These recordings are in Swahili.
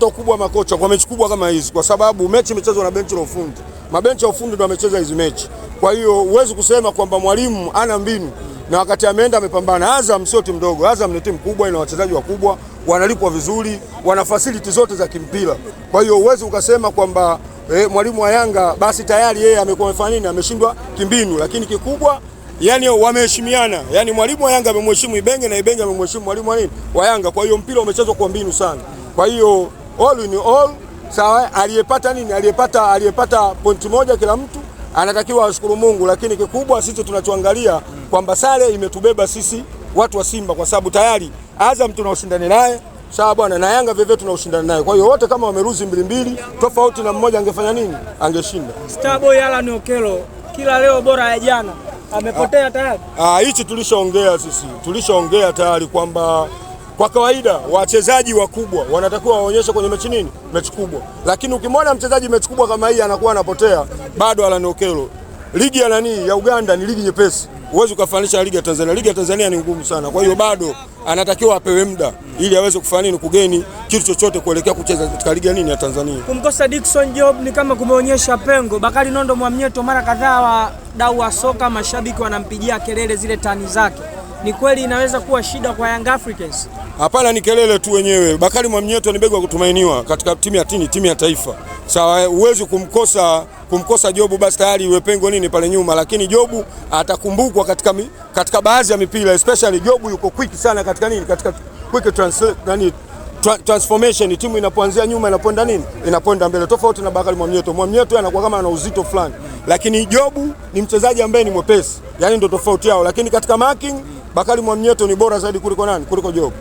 kubwa makocha kwa mechi kubwa kama hizi, kwa sababu mechi imechezwa na benchi la ufundi. Mabenchi ya ufundi ndio amecheza hizi mechi. Kwa hiyo huwezi kusema kwamba mwalimu ana mbinu na wakati ameenda amepambana. Azam sio timu ndogo, Azam ni timu kubwa, ina wachezaji wakubwa, wanalipwa vizuri, wana facility zote za kimpira. Kwa hiyo huwezi ukasema kwamba mwalimu wa Yanga basi tayari yeye amefanya nini, ameshindwa kimbinu, lakini kikubwa yani wameheshimiana. Yani mwalimu wa Yanga amemheshimu Ibenge na Ibenge amemheshimu mwalimu wa Yanga. Kwa hiyo mpira umechezwa kwa mbinu sana. Kwa hiyo all in all, sawa, aliyepata pointi moja kila mtu anatakiwa ashukuru Mungu, lakini kikubwa sisi tunachoangalia kwamba sare imetubeba sisi watu wa Simba, kwa sababu tayari Azam tunaushindana naye, sawa bwana, na Yanga vivyo tunaushindana naye. Kwa hiyo wote kama wameruzi 2-2 tofauti na mmoja angefanya nini? Angeshinda. Starboy Alan Okello kila leo bora ya jana amepotea tayari. Hichi tulishaongea tayari kwamba kwa kawaida wachezaji wakubwa wanatakiwa waonyeshe kwenye mechi nini? Mechi kubwa. Lakini ukimwona mchezaji mechi kubwa kama hii anakuwa anapotea, bado Alan Okello. Ligi ya Uganda ni ligi nyepesi. Huwezi kufanisha ligi ya Tanzania. Ligi ya Tanzania ni ngumu sana. Kwa hiyo bado anatakiwa apewe muda ili aweze kufanya nini, kugeni kitu chochote kuelekea kucheza katika ligi ya Tanzania. Kumkosa Dickson Job ni kama kumeonyesha pengo. Bakari Nondo Mwamnyeto, mara kadhaa wadau wa soka, mashabiki wanampigia kelele zile tani zake. Ni kweli inaweza kuwa shida kwa Young Africans? Hapana, ni kelele tu wenyewe. Bakari Mwamnyeto ni bega wa kutumainiwa katika timu ya taifa. Sawa, huwezi kumkosa Jobu basi tayari iwe pengo nini pale nyuma, lakini Jobu atakumbukwa katika baadhi ya mipira, especially Jobu yuko quick sana katika quick transformation. Timu inapoanzia nyuma inapoenda mbele, tofauti na Bakari Mwamnyeto. Mwamnyeto anakuwa kama ana uzito fulani, lakini Jobu ni mchezaji ambaye ni mwepesi, yani ndio tofauti yao. Lakini katika marking Bakari Mwamnyeto ni bora zaidi kuliko Jobu.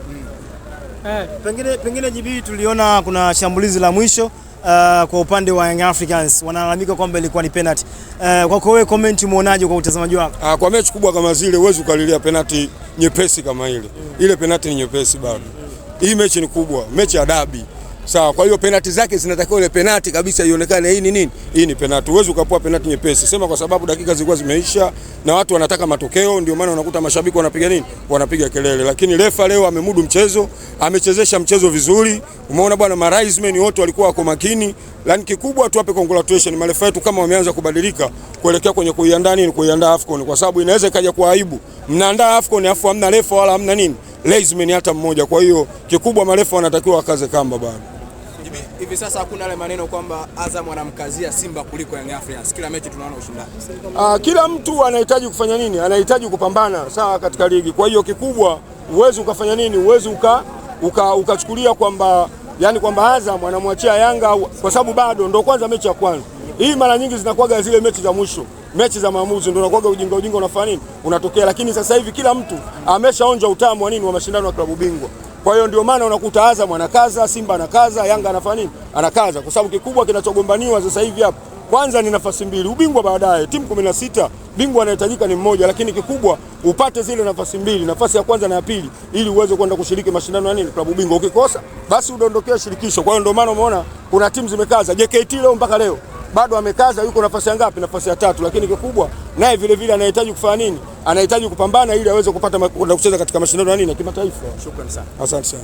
Pengine JB, tuliona kuna shambulizi la mwisho kwa upande wa Young Africans, wanalalamika kwamba ilikuwa ni penalty. Kwa wewe comment muonaje kwa utazamaji wako? Kwa mechi kubwa kama zile huwezi ukalilia penalty nyepesi kama ile. Ile penalty ni nyepesi bado. Hii mechi ni kubwa, mechi ya dabi. Sawa, kwa hiyo penalty zake zinatakiwa ile penalty kabisa ionekane hii ni nini? Hii ni penalty. Huwezi ukapoa penalty nyepesi. Sema kwa sababu dakika zilikuwa zimeisha na watu wanataka matokeo, ndio maana unakuta mashabiki wanapiga nini? Wanapiga kelele. Lakini refa leo amemudu mchezo, amechezesha mchezo vizuri. Umeona bwana, maraismen wote walikuwa wako makini. Lakini kikubwa tuwape congratulation marefa wetu kama wameanza kubadilika kuelekea kwenye kuiandaa AFCON, kwa sababu inaweza ikaja kwa aibu. Mnaandaa AFCON afu hamna refa wala hamna nini? Linesman hata mmoja. Kwa hiyo kikubwa marefa wanatakiwa wakaze kamba bado. Hivi sasa hakuna yale maneno kwamba Azam anamkazia Simba kuliko Young Africans. Kila mechi tunaona ushindani. Kila mtu anahitaji kufanya nini? Anahitaji kupambana sawa katika ligi. Kwa hiyo kikubwa uwezi ukafanya nini? Uwezi ukachukulia kwamba Azam anamwachia Yanga kwa sababu bado ndo kwanza mechi ya kwanza. Hii mara nyingi zinakuwa zile mechi za mwisho. Mechi za maamuzi ndio unakuwa ujinga unafanya nini? Unatokea, lakini sasa hivi kila mtu ameshaonja utamu wa nini wa mashindano ya klabu bingwa. Kwa hiyo ndio maana unakuta Azam anakaza, Simba anakaza, Yanga anafanya nini? Anakaza, kwa sababu kikubwa kinachogombaniwa sasa hivi hapa kwanza ni nafasi mbili, ubingwa baadaye. Timu 16, bingwa anahitajika ni mmoja, lakini kikubwa upate zile nafasi mbili, nafasi ya kwanza na ya pili, ili uweze kwenda kushiriki mashindano ya nini? Klabu bingwa. Ukikosa basi udondokea shirikisho. Kwa hiyo ndio maana umeona kuna timu zimekaza. JKT leo mpaka leo bado amekaza, yuko nafasi ya ngapi? Nafasi ya 3, lakini kikubwa naye vile vile anahitaji kufanya nini? Anahitaji kupambana ili aweze kupata kucheza katika mashindano ya nini? Ya kimataifa. Shukrani sana. Asante sana.